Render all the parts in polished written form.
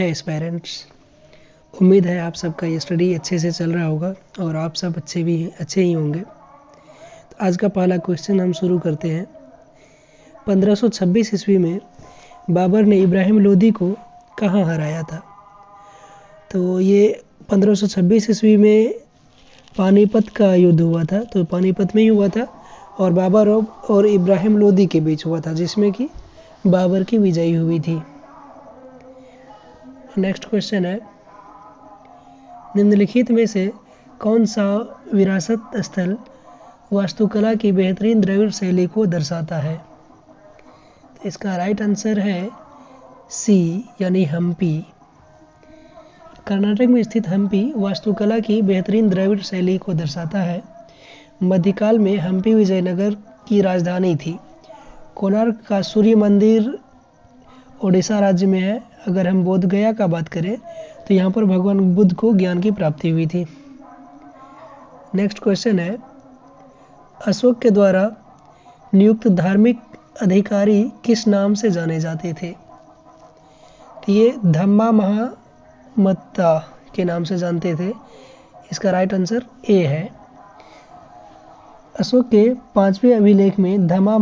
Aspirants, उम्मीद है आप सबका ये स्टडी अच्छे से चल रहा होगा और आप सब अच्छे ही होंगे। तो आज का पहला क्वेश्चन हम शुरू करते हैं। 1526 ईस्वी में बाबर ने इब्राहिम लोदी को कहाँ हराया था? तो ये 1526 ईस्वी में पानीपत का युद्ध हुआ था। तो पानीपत में ही हुआ था और बाबर और इब्राहिम लोदी के बीच हुआ था, जिसमें कि बाबर की विजयी हुई थी। नेक्स्ट क्वेश्चन है, निम्नलिखित में से कौन सा विरासत स्थल वास्तुकला की बेहतरीन द्रविड़ शैली को दर्शाता है? तो इसका राइट आंसर है सी यानी हम्पी। कर्नाटक में स्थित हम्पी वास्तुकला की बेहतरीन द्रविड़ शैली को दर्शाता है। मध्यकाल में हम्पी विजयनगर की राजधानी थी। कोणार्क का सूर्य मंदिर ओडिशा राज्य में है। अगर हम बोध गया का बात करें तो यहाँ पर भगवान बुद्ध को ज्ञान की प्राप्ति हुई थी। नेक्स्ट क्वेश्चन है, अशोक के द्वारा नियुक्त धार्मिक अधिकारी किस नाम से जाने जाते थे? तो ये धम्मा महामत्ता के नाम से जानते थे। इसका राइट आंसर ए है। अशोक के 5वें अभिलेख में धम्मा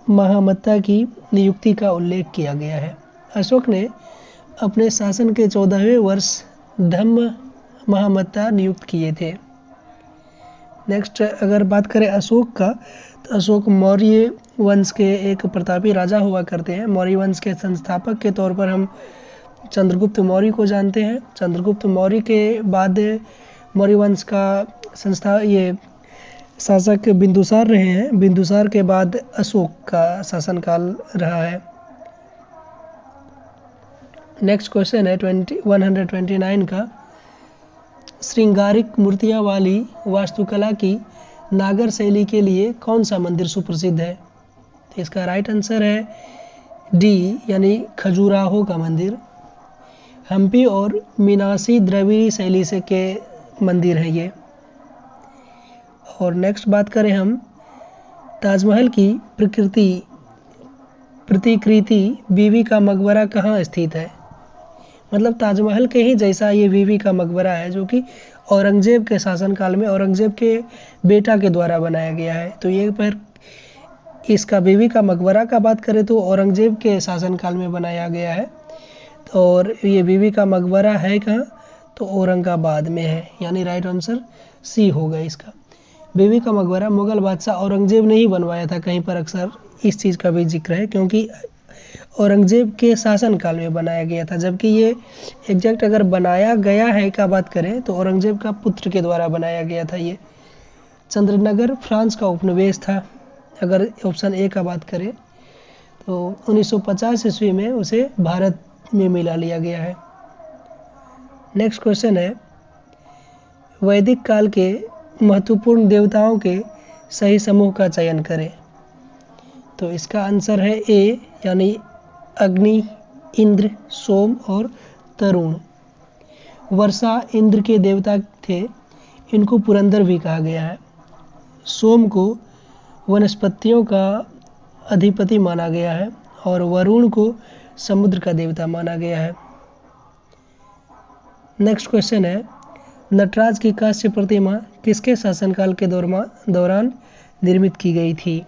महामत्ता की नियुक्ति का उल्लेख किया गया है। अशोक ने अपने शासन के 14वें वर्ष धम्म महामत्ता नियुक्त किए थे। नेक्स्ट अगर बात करें अशोक का, तो अशोक मौर्य वंश के एक प्रतापी राजा हुआ करते हैं। मौर्य वंश के संस्थापक के तौर पर हम चंद्रगुप्त मौर्य को जानते हैं। चंद्रगुप्त मौर्य के बाद मौर्य वंश का शासक बिंदुसार रहे हैं। बिंदुसार के बाद अशोक का शासनकाल रहा है। नेक्स्ट क्वेश्चन है 129 का, श्रृंगारिक मूर्तियां वाली वास्तुकला की नागर शैली के लिए कौन सा मंदिर सुप्रसिद्ध है? तो इसका राइट आंसर है डी यानी खजुराहो का मंदिर। हम्पी और मीनासी द्रविड़ी शैली से के मंदिर है ये। और नेक्स्ट बात करें हम, ताजमहल की प्रतिकृति बीवी का मकबरा कहाँ स्थित है? मतलब ताजमहल के ही जैसा ये बीवी का मकबरा है, जो कि औरंगजेब के शासनकाल में औरंगजेब के बेटा के द्वारा बनाया गया है। तो ये पर इसका बीवी का मकबरा का बात करें तो औरंगजेब के शासनकाल में बनाया गया है। और ये बीवी का मकबरा है कहाँ? तो औरंगाबाद में है, यानी राइट आंसर सी होगा इसका। बीवी का मकबरा मुगल बादशाह औरंगजेब ने ही बनवाया था। कहीं पर अक्सर इस चीज़ का भी जिक्र है, क्योंकि औरंगजेब के शासनकाल में बनाया गया था। जबकि ये एग्जैक्ट अगर बनाया गया है का बात करें तो औरंगजेब का पुत्र के द्वारा बनाया गया था। ये चंद्रनगर फ्रांस का उपनिवेश था। अगर ऑप्शन ए का बात करें तो 1950 ईस्वी में उसे भारत में मिला लिया गया है। नेक्स्ट क्वेश्चन है, वैदिक काल के महत्वपूर्ण देवताओं के सही समूह का चयन करें। तो इसका आंसर है ए यानी अग्नि, इंद्र, सोम और तरुण। वर्षा इंद्र के देवता थे, इनको पुरंदर भी कहा गया है। सोम को वनस्पतियों का अधिपति माना गया है और वरुण को समुद्र का देवता माना गया है। नेक्स्ट क्वेश्चन है, नटराज की कांस्य प्रतिमा किसके शासनकाल के दौरान निर्मित की गई थी?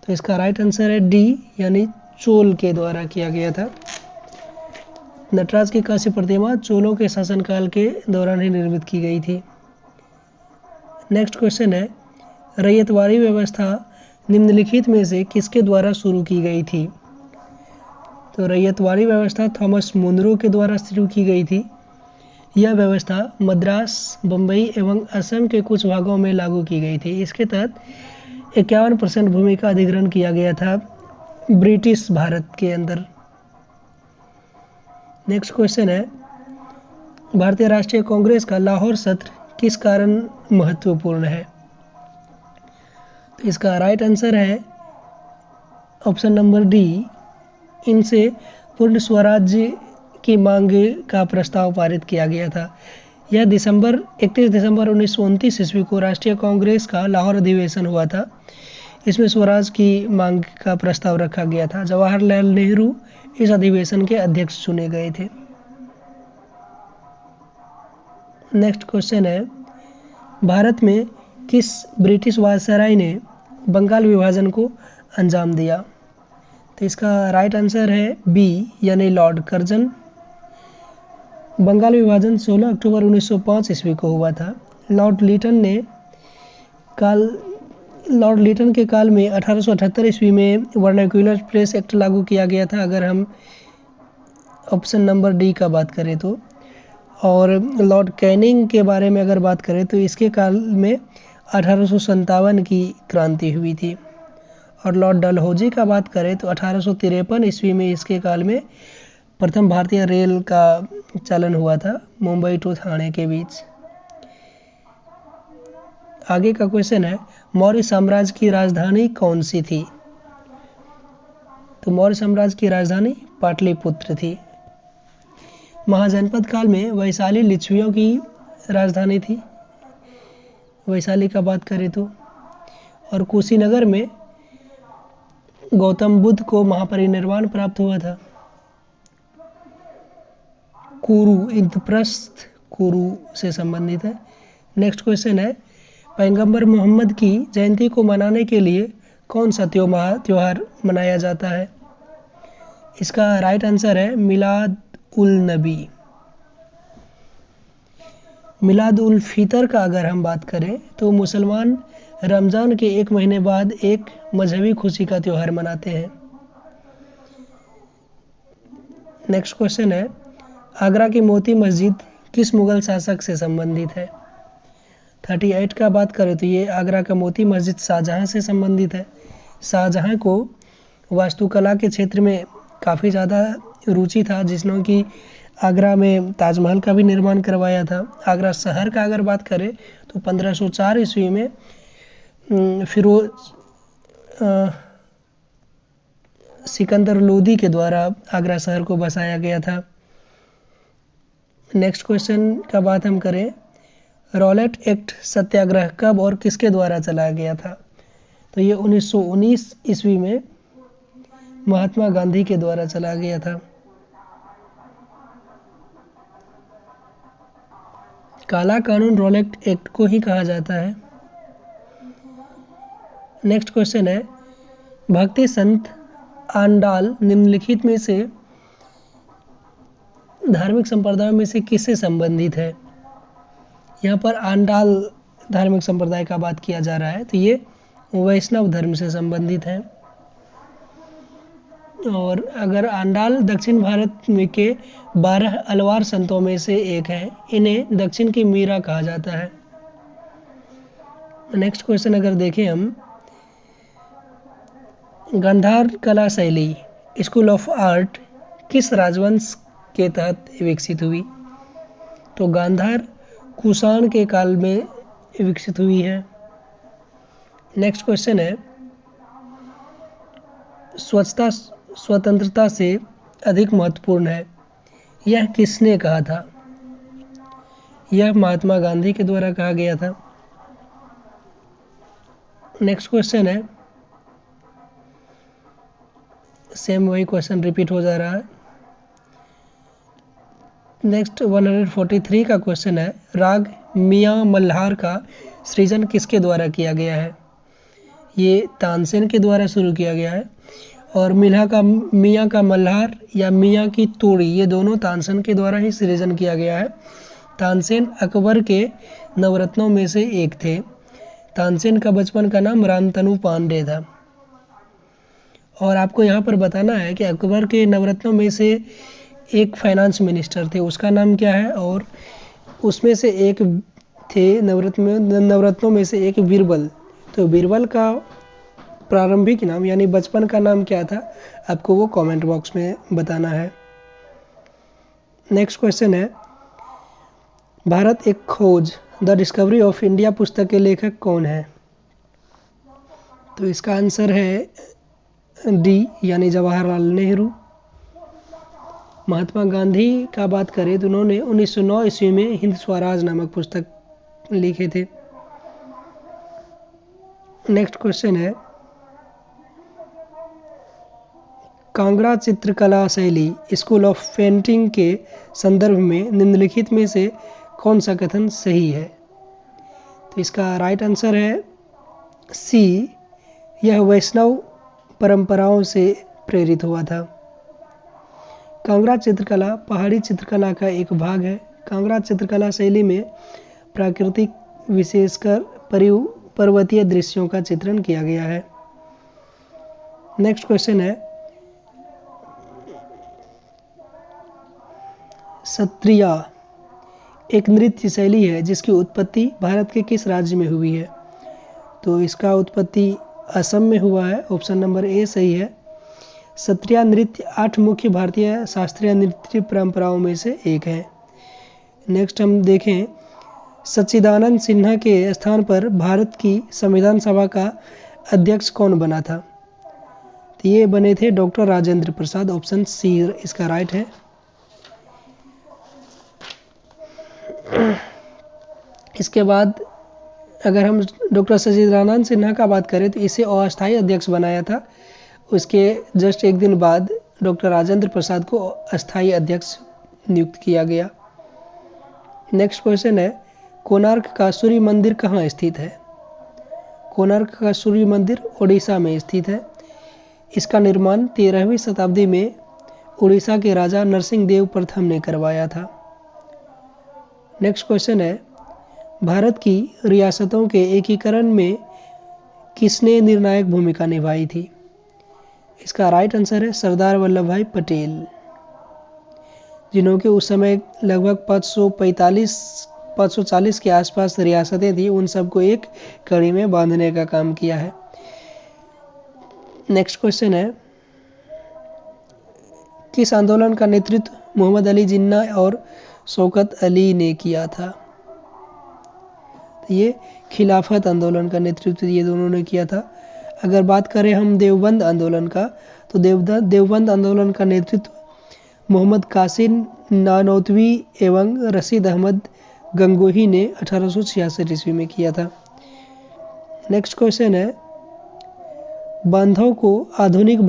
तो इसका राइट आंसर है डी यानी चोल के द्वारा किया गया था। नटराज की कांस्य प्रतिमा चोलों के शासनकाल के दौरान ही निर्मित की गई थी। नेक्स्ट क्वेश्चन है, रैयतवाड़ी व्यवस्था निम्नलिखित में से किसके द्वारा शुरू की गई थी? तो रैयतवाड़ी व्यवस्था थॉमस मुनरो के द्वारा शुरू की गई थी। यह व्यवस्था मद्रास, बम्बई एवं असम के कुछ भागों में लागू की गई थी। इसके तहत 51% भूमि का अधिग्रहण किया गया था ब्रिटिश भारत के अंदर। नेक्स्ट क्वेश्चन है, भारतीय राष्ट्रीय कांग्रेस का लाहौर सत्र किस कारण महत्वपूर्ण है? तो इसका राइट आंसर है ऑप्शन नंबर डी, इनसे पूर्ण स्वराज्य की मांग का प्रस्ताव पारित किया गया था। यह 31 दिसंबर 1929 ईस्वी को राष्ट्रीय कांग्रेस का लाहौर अधिवेशन हुआ था। इसमें स्वराज की मांग का प्रस्ताव रखा गया था। जवाहरलाल नेहरू इस अधिवेशन के अध्यक्ष चुने गए थे। नेक्स्ट क्वेश्चन है, भारत में किस ब्रिटिश वायसराय ने बंगाल विभाजन को अंजाम दिया? तो इसका राइट आंसर है बी यानी लॉर्ड कर्जन। बंगाल विभाजन 16 अक्टूबर 1905 ईस्वी को हुआ था। लॉर्ड लिटन के काल में 1878 ईस्वी में वर्नाक्यूलर प्रेस एक्ट लागू किया गया था, अगर हम ऑप्शन नंबर डी का बात करें तो। और लॉर्ड कैनिंग के बारे में अगर बात करें तो इसके काल में 1857 की क्रांति हुई थी। और लॉर्ड डलहौजी का बात करें तो 1853 ईस्वी में इसके काल में प्रथम भारतीय रेल का चालन हुआ था मुंबई टू ठाणे के बीच। आगे का क्वेश्चन है, मौर्य साम्राज्य की राजधानी कौन सी थी? तो मौर्य साम्राज्य की राजधानी पाटलिपुत्र थी। महाजनपद काल में वैशाली लिच्छवियों की राजधानी थी, वैशाली का बात करें तो। और कुशीनगर में गौतम बुद्ध को महापरिनिर्वाण प्राप्त हुआ था। कुरु, इंद्रप्रस्थ कुरु से संबंधित है। नेक्स्ट क्वेश्चन है, पैगंबर मोहम्मद की जयंती को मनाने के लिए कौन सा त्योहार मनाया जाता है? इसका राइट आंसर है मिलाद उल नबी। मिलाद उल फितर का अगर हम बात करें तो मुसलमान रमज़ान के एक महीने बाद एक मजहबी खुशी का त्यौहार मनाते हैं। नेक्स्ट क्वेश्चन है, आगरा की मोती मस्जिद किस मुगल शासक से संबंधित है? 38 का बात करें तो ये आगरा का मोती मस्जिद शाहजहां से संबंधित है। शाहजहां को वास्तुकला के क्षेत्र में काफ़ी ज़्यादा रुचि था, जिसने कि आगरा में ताजमहल का भी निर्माण करवाया था। आगरा शहर का अगर बात करें तो 1504 ईस्वी में फिरोज सिकंदर लोदी के द्वारा आगरा शहर को बसाया गया था। नेक्स्ट क्वेश्चन का बात हम करें, रॉलेट एक्ट सत्याग्रह कब और किसके द्वारा चलाया गया था? तो ये 1919 ईस्वी में महात्मा गांधी के द्वारा चलाया गया था। काला कानून रॉलेट एक्ट को ही कहा जाता है। नेक्स्ट क्वेश्चन है, भक्ति संत आंडाल निम्नलिखित में से धार्मिक संप्रदायों में से किससे संबंधित है? यहाँ पर आंडाल धार्मिक संप्रदाय का बात किया जा रहा है, तो ये वैष्णव धर्म से संबंधित है। और अगर आंडाल दक्षिण भारत में के 12 अलवार संतों में से एक है, इन्हें दक्षिण की मीरा कहा जाता है। नेक्स्ट क्वेश्चन अगर देखें हम, गांधार कला शैली स्कूल ऑफ आर्ट किस राजवंश के तहत विकसित हुई? तो गांधार कुषाण के काल में विकसित हुई है। नेक्स्ट क्वेश्चन है, स्वच्छता स्वतंत्रता से अधिक महत्वपूर्ण है, यह किसने कहा था? यह महात्मा गांधी के द्वारा कहा गया था। नेक्स्ट क्वेश्चन है, सेम वही क्वेश्चन रिपीट हो जा रहा है। नेक्स्ट 143 का क्वेश्चन है, राग मियाँ मल्हार का सृजन किसके द्वारा किया गया है? ये तानसेन के द्वारा शुरू किया गया है। और मियाँ का मल्हार या मियाँ की तोड़ी, ये दोनों तानसेन के द्वारा ही सृजन किया गया है। तानसेन अकबर के नवरत्नों में से एक थे। तानसेन का बचपन का नाम रामतनु पांडे था। और आपको यहाँ पर बताना है कि अकबर के नवरत्नों में से एक फाइनेंस मिनिस्टर थे, उसका नाम क्या है? और उसमें से एक थे नवरत्नों में से एक बीरबल। तो बीरबल का प्रारंभिक नाम यानी बचपन का नाम क्या था, आपको वो कमेंट बॉक्स में बताना है। नेक्स्ट क्वेश्चन है, भारत एक खोज द डिस्कवरी ऑफ इंडिया पुस्तक के लेखक कौन है? तो इसका आंसर है डी यानी जवाहरलाल नेहरू। महात्मा गांधी का बात करें तो उन्होंने 1909 ईस्वी में हिंद स्वराज नामक पुस्तक लिखे थे। नेक्स्ट क्वेश्चन है, कांगड़ा चित्रकला शैली स्कूल ऑफ पेंटिंग के संदर्भ में निम्नलिखित में से कौन सा कथन सही है? तो इसका राइट आंसर है सी, यह वैष्णव परंपराओं से प्रेरित हुआ था। कांगड़ा चित्रकला पहाड़ी चित्रकला का एक भाग है। कांगड़ा चित्रकला शैली में प्राकृतिक विशेषकर पर्वतीय दृश्यों का चित्रण किया गया है। नेक्स्ट क्वेश्चन है, सत्रिया एक नृत्य शैली है जिसकी उत्पत्ति भारत के किस राज्य में हुई है? तो इसका उत्पत्ति असम में हुआ है। ऑप्शन नंबर ए सही है। सत्रिया नृत्य 8 मुख्य भारतीय शास्त्रीय नृत्य परंपराओं में से एक है। नेक्स्ट हम देखें, सच्चिदानंद सिन्हा के स्थान पर भारत की संविधान सभा का अध्यक्ष कौन बना था? तो ये बने थे doctor Rajendra Prasad. Option C इसका राइट है। इसके बाद अगर हम डॉक्टर सच्चिदानंद सिन्हा का बात करें तो इसे अस्थायी अध्यक्ष बनाया था। उसके जस्ट एक दिन बाद डॉक्टर राजेंद्र प्रसाद को अस्थायी अध्यक्ष नियुक्त किया गया। नेक्स्ट क्वेश्चन है, कोणार्क का सूर्य मंदिर कहाँ स्थित है? कोणार्क का सूर्य मंदिर ओडिशा में स्थित है। इसका निर्माण 13वीं शताब्दी में उड़ीसा के राजा नरसिंह देव प्रथम ने करवाया था। नेक्स्ट क्वेश्चन है, भारत की रियासतों के एकीकरण में किसने निर्णायक भूमिका निभाई थी? इसका राइट आंसर है सरदार वल्लभ भाई पटेल, जिन्हों के उस समय लगभग 540 के आसपास रियासतें थी, उन सबको एक कड़ी में बांधने का काम किया है। नेक्स्ट क्वेश्चन है, किस आंदोलन का नेतृत्व मोहम्मद अली जिन्ना और शौकत अली ने किया था? ये खिलाफत आंदोलन का नेतृत्व ये दोनों ने किया था। अगर बात करें हम देवबंद आंदोलन का, तो देवबंद आंदोलन का नेतृत्व मोहम्मद कासिम नानौतवी एवं रशीद अहमद गंगोही ने 1866 ईस्वी में किया था। नेक्स्ट क्वेश्चन है, बांधव को आधुनिक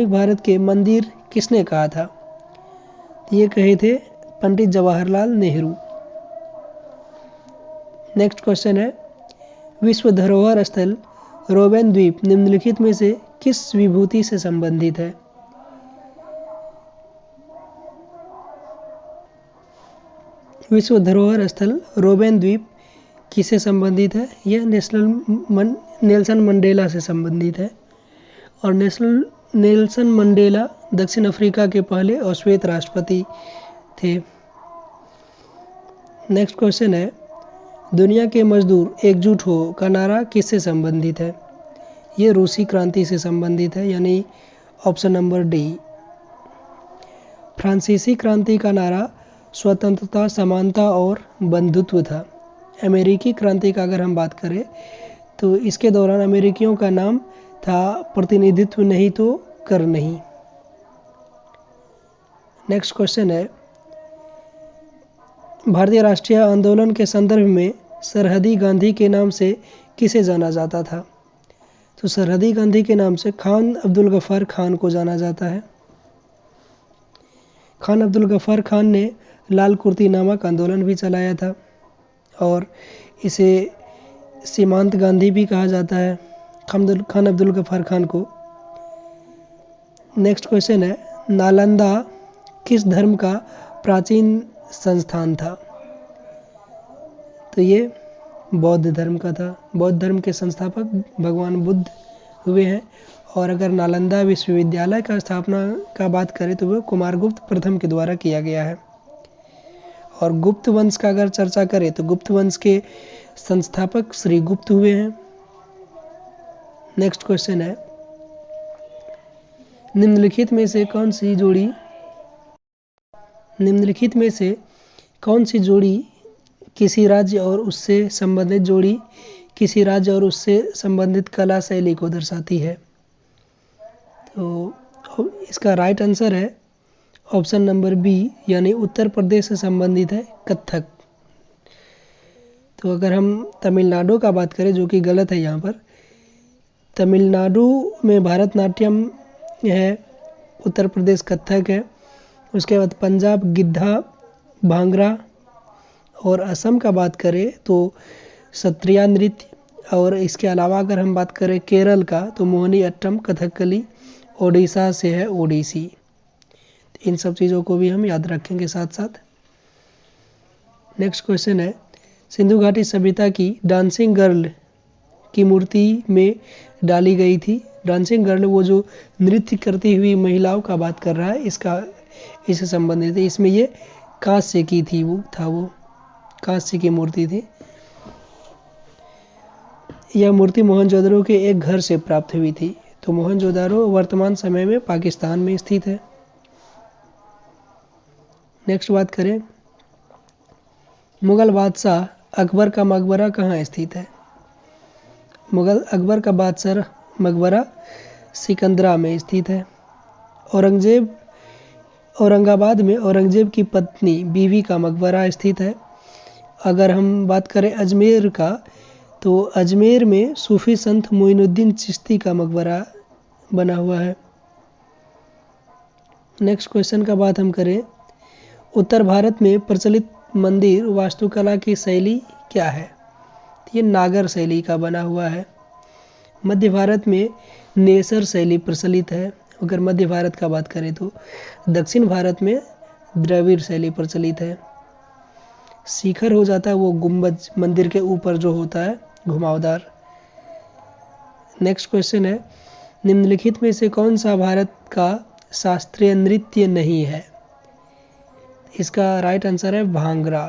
भारत के मंदिर किसने कहा था? ये कहे थे पंडित जवाहरलाल नेहरू। नेक्स्ट क्वेश्चन है, विश्व धरोहर स्थल रोबेन द्वीप निम्नलिखित में से किस विभूति से संबंधित है? विश्व धरोहर स्थल रोबेन द्वीप किससे संबंधित है? यह नेल्सन मंडेला से संबंधित है। और नेल्सन मंडेला दक्षिण अफ्रीका के पहले और श्वेत राष्ट्रपति थे। नेक्स्ट क्वेश्चन है, दुनिया के मजदूर एकजुट हो का नारा किससे संबंधित है? ये रूसी क्रांति से संबंधित है, यानी ऑप्शन नंबर डी। फ्रांसीसी क्रांति का नारा स्वतंत्रता, समानता और बंधुत्व था। अमेरिकी क्रांति का अगर हम बात करें तो इसके दौरान अमेरिकियों का नाम था प्रतिनिधित्व नहीं तो कर नहीं। नेक्स्ट क्वेश्चन है, भारतीय राष्ट्रीय आंदोलन के संदर्भ में सरहदी गांधी के नाम से किसे जाना जाता था? तो सरहदी गांधी के नाम से खान अब्दुल गफ्फार खान को जाना जाता है। खान अब्दुल गफ्फार खान ने लाल कुर्ती नामक आंदोलन भी चलाया था और इसे सीमांत गांधी भी कहा जाता है, खान अब्दुल गफ्फार खान को। नेक्स्ट क्वेश्चन है, नालंदा किस धर्म का प्राचीन संस्थान था? तो ये बौद्ध धर्म का था। बौद्ध धर्म के संस्थापक भगवान बुद्ध हुए हैं। और अगर नालंदा विश्वविद्यालय का स्थापना का बात करें तो वह कुमारगुप्त प्रथम के द्वारा किया गया है। और गुप्त वंश का अगर चर्चा करें तो गुप्त वंश के संस्थापक श्री गुप्त हुए हैं। नेक्स्ट क्वेश्चन है, निम्नलिखित में से कौन सी जोड़ी किसी राज्य और उससे संबंधित कला शैली को दर्शाती है? तो इसका राइट आंसर है ऑप्शन नंबर बी, यानी उत्तर प्रदेश से संबंधित है कथक। तो अगर हम तमिलनाडु का बात करें, जो कि गलत है यहाँ पर, तमिलनाडु में भारतनाट्यम है, उत्तर प्रदेश कथक है, उसके बाद पंजाब गिद्धा भांगड़ा, और असम का बात करें तो सत्रिया नृत्य, और इसके अलावा अगर हम बात करें केरल का तो मोहिनी अट्टम कथकली, ओडिशा से है ओडिसी। इन सब चीज़ों को भी हम याद रखेंगे साथ साथ। नेक्स्ट क्वेश्चन है, सिंधु घाटी सभ्यता की डांसिंग गर्ल की मूर्ति में डाली गई थी। डांसिंग गर्ल वो जो नृत्य करती हुई महिलाओं का बात कर रहा है, इससे संबंधित है। इसमें ये कांस्य की थी, वो कांस्य की मूर्ति थी। यह मूर्ति मोहनजोदड़ो के एक घर से प्राप्त हुई थी। तो मोहनजोदड़ो वर्तमान समय में पाकिस्तान में स्थित है। नेक्स्ट बात करें, मुगल बादशाह अकबर का मकबरा कहाँ स्थित है? अकबर का बादशाह मकबरा सिकंदरा में स्थित है। औरंगाबाद में औरंगजेब की पत्नी बीवी का मकबरा स्थित है। अगर हम बात करें अजमेर का, तो अजमेर में सूफी संत मोइनुद्दीन चिश्ती का मकबरा बना हुआ है। नेक्स्ट क्वेश्चन का बात हम करें, उत्तर भारत में प्रचलित मंदिर वास्तुकला की शैली क्या है? ये नागर शैली का बना हुआ है। मध्य भारत में नेसर शैली प्रचलित है। अगर मध्य भारत का बात करें तो दक्षिण भारत में द्रविड़ शैली प्रचलित है। शिखर हो जाता है वो गुंबज मंदिर के ऊपर जो होता है घुमावदार। नेक्स्ट क्वेश्चन है, निम्नलिखित में से कौन सा भारत का शास्त्रीय नृत्य नहीं है? इसका राइट आंसर है भांगड़ा।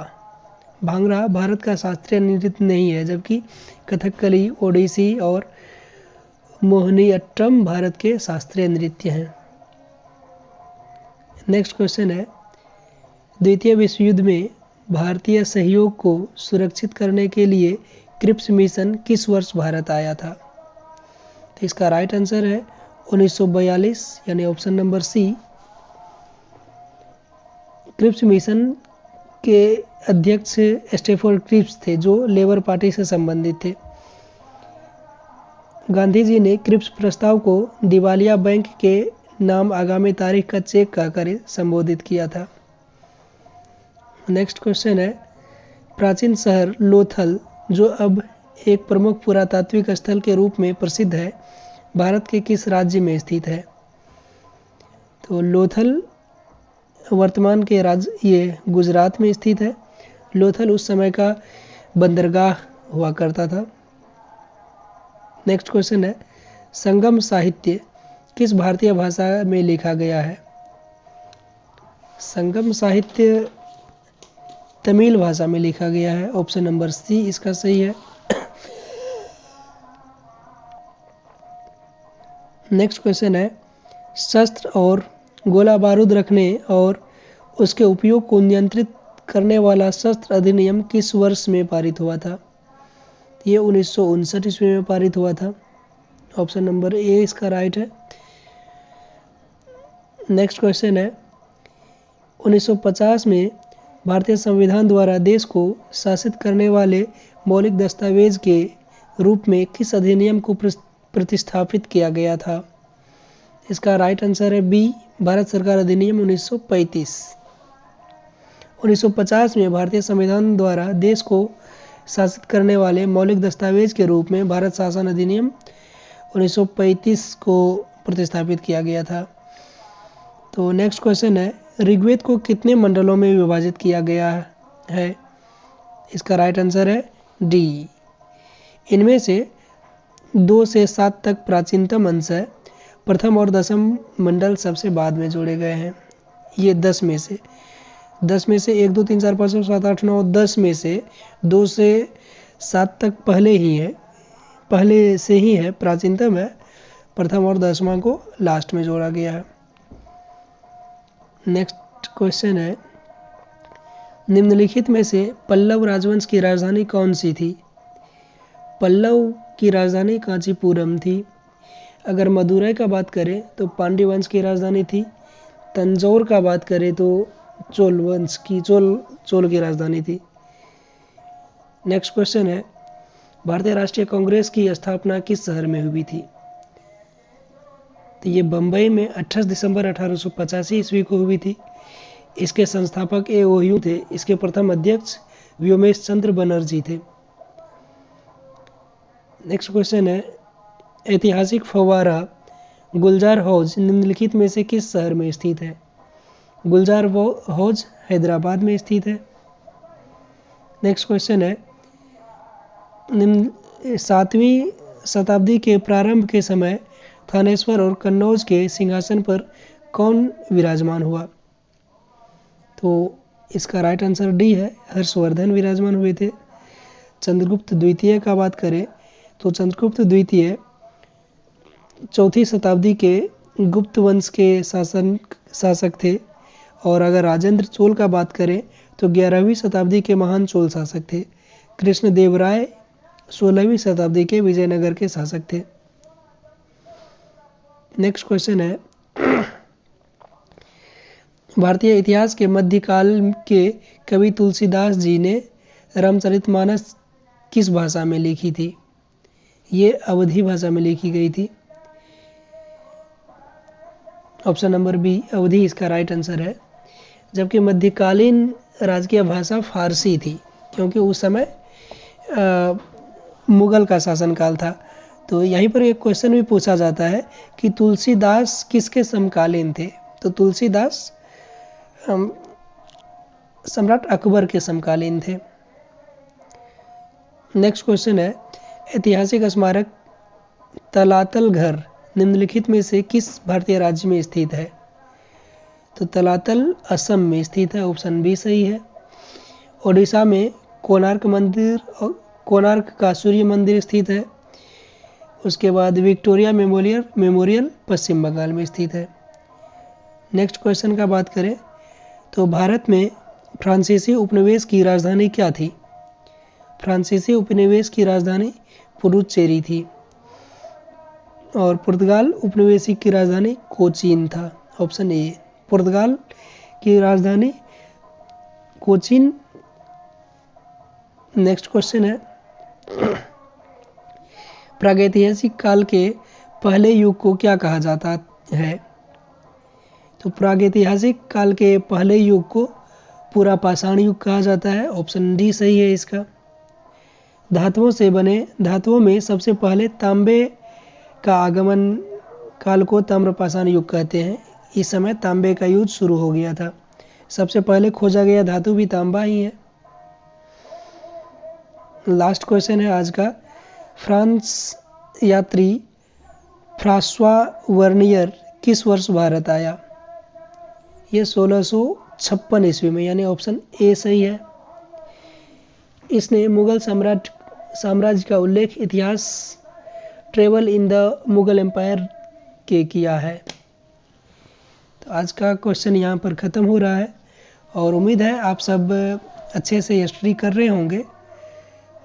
भांगड़ा भारत का शास्त्रीय नृत्य नहीं है, जबकि कथकली, ओडिसी और मोहिनी अट्टम भारत के शास्त्रीय नृत्य हैं। नेक्स्ट क्वेश्चन है, द्वितीय विश्व युद्ध में भारतीय सहयोग को सुरक्षित करने के लिए क्रिप्स मिशन किस वर्ष भारत आया था? तो इसका राइट आंसर है 1942, यानी option number C. Cripps mission के अध्यक्ष स्टेफोर्ड क्रिप्स थे, जो लेबर पार्टी से संबंधित थे। गांधी जी ने क्रिप्स प्रस्ताव को दिवालिया बैंक के नाम आगामी तारीख का चेक कहकर संबोधित किया था। नेक्स्ट क्वेश्चन है, प्राचीन शहर लोथल, जो अब एक प्रमुख पुरातात्विक स्थल के रूप में प्रसिद्ध है, भारत के किस राज्य में स्थित है? तो लोथल वर्तमान के राज्य ये गुजरात में स्थित है। लोथल उस समय का बंदरगाह हुआ करता था। नेक्स्ट क्वेश्चन है, संगम साहित्य किस भारतीय भाषा में लिखा गया है? संगम साहित्य तमिल भाषा में लिखा गया है। ऑप्शन नंबर सी इसका सही है। नेक्स्ट क्वेश्चन है, शस्त्र और गोला बारूद रखने और उसके उपयोग को नियंत्रित करने वाला शस्त्र अधिनियम किस वर्ष में पारित हुआ था? ये 1959 ईस्वी में पारित हुआ था। ऑप्शन नंबर ए इसका राइट है। नेक्स्ट क्वेश्चन है, 1950 में भारतीय संविधान द्वारा देश को शासित करने वाले मौलिक दस्तावेज के रूप में किस अधिनियम को प्रतिस्थापित किया गया था? इसका राइट आंसर है बी, भारत सरकार अधिनियम 1935। 1950 में भारतीय संविधान द्वारा देश को शासित करने वाले मौलिक दस्तावेज के रूप में भारत शासन अधिनियम 1935 को प्रतिस्थापित किया गया था। तो नेक्स्ट क्वेश्चन है, ऋग्वेद को कितने मंडलों में विभाजित किया गया है? इसका राइट आंसर है डी। इनमें से 2 से 7 तक प्राचीनतम अंश है। प्रथम और दशम मंडल सबसे बाद में जोड़े गए हैं। ये 10 में से 1 2 3 4 5 6 7 8 9 10 में से 2 से 7 तक पहले से ही है, प्राचीनतम है। प्रथम और दसवां को लास्ट में जोड़ा गया है। नेक्स्ट क्वेश्चन है, निम्नलिखित में से पल्लव राजवंश की राजधानी कौन सी थी? पल्लव की राजधानी कांचीपुरम थी। अगर मदुरै का बात करें तो पांड्य वंश की राजधानी थी। तंजौर का बात करें तो चोल की राजधानी थी। नेक्स्ट क्वेश्चन है, भारतीय राष्ट्रीय कांग्रेस की स्थापना किस शहर में हुई थी? तो ये बम्बई में 28 दिसंबर 1885 ईस्वी को हुई थी। इसके संस्थापक AOU थे। इसके प्रथम अध्यक्ष व्योमेश चंद्र बनर्जी थे। नेक्स्ट क्वेश्चन है, ऐतिहासिक फव्वारा गुलजार हौज निम्नलिखित में से किस शहर में स्थित है? गुलजार हौज हैदराबाद में स्थित है। नेक्स्ट क्वेश्चन है, 7वीं शताब्दी के प्रारंभ के समय थानेश्वर और कन्नौज के सिंहासन पर कौन विराजमान हुआ? तो इसका राइट आंसर डी है, हर्षवर्धन विराजमान हुए थे। चंद्रगुप्त द्वितीय का बात करें तो चंद्रगुप्त द्वितीय 4वीं शताब्दी के गुप्त वंश के शासक थे। और अगर राजेंद्र चोल का बात करें तो 11वीं शताब्दी के महान चोल शासक थे। कृष्णदेवराय 16वीं शताब्दी के विजयनगर के शासक थे। नेक्स्ट क्वेश्चन है, भारतीय इतिहास के मध्यकाल के कवि तुलसीदास जी ने रामचरितमानस किस भाषा में लिखी थी? ये अवधी भाषा में लिखी गई थी। ऑप्शन नंबर बी अवधी इसका राइट आंसर है। जबकि मध्यकालीन राजकीय भाषा फारसी थी, क्योंकि उस समय मुगल का शासनकाल था। तो यहीं पर एक क्वेश्चन भी पूछा जाता है कि तुलसीदास किसके समकालीन थे? तो तुलसीदास सम्राट अकबर के समकालीन थे। नेक्स्ट क्वेश्चन है, ऐतिहासिक स्मारक तलातल घर निम्नलिखित में से किस भारतीय राज्य में स्थित है? तो तलातल असम में स्थित है। ऑप्शन बी सही है। ओडिशा में कोणार्क मंदिर और कोणार्क का सूर्य मंदिर स्थित है। उसके बाद विक्टोरिया मेमोरियल पश्चिम बंगाल में स्थित है। नेक्स्ट क्वेश्चन का बात करें तो भारत में फ्रांसीसी उपनिवेश की राजधानी क्या थी? फ्रांसीसी उपनिवेश की राजधानी पुडुचेरी थी। और पुर्तगाल उपनिवेश की राजधानी कोचीन था। ऑप्शन ए, पुर्तगाल की राजधानी कोचीन। नेक्स्ट क्वेश्चन है, प्रागैतिहासिक काल के पहले युग को क्या कहा जाता है? तो प्रागैतिहासिक काल के पहले युग को पूरा पाषाण युग कहा जाता है। ऑप्शन डी सही है इसका। धातुओं से बने धातुओं में सबसे पहले तांबे का आगमन काल को ताम्रपाषाण युग कहते हैं। इस समय तांबे का युग शुरू हो गया था। सबसे पहले खोजा गया धातु भी तांबा ही है। लास्ट क्वेश्चन है आज का, फ्रांस यात्री फ्रांसवा वर्नियर किस वर्ष भारत आया? ये 1656 ईस्वी में, यानी ऑप्शन ए सही है। इसने मुगल साम्राज्य का उल्लेख इतिहास travel in the Mughal empire के किया है। तो आज का क्वेश्चन यहाँ पर ख़त्म हो रहा है और उम्मीद है आप सब अच्छे से स्टडी कर रहे होंगे।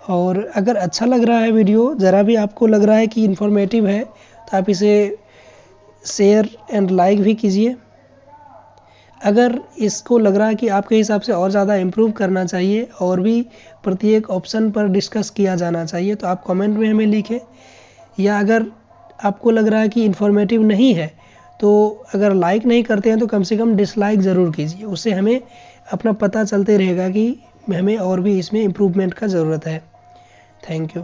और अगर अच्छा लग रहा है वीडियो, ज़रा भी आपको लग रहा है कि इन्फॉर्मेटिव है, तो आप इसे शेयर एंड लाइक भी कीजिए। अगर इसको लग रहा है कि आपके हिसाब से और ज़्यादा इम्प्रूव करना चाहिए और भी प्रत्येक ऑप्शन पर डिस्कस किया जाना चाहिए, तो आप कमेंट में हमें लिखें। या अगर आपको लग रहा है कि इन्फॉर्मेटिव नहीं है, तो अगर लाइक नहीं करते हैं तो कम से कम डिसलाइक ज़रूर कीजिए। उससे हमें अपना पता चलते रहेगा कि हमें और भी इसमें इम्प्रूवमेंट का ज़रूरत है। Thank you.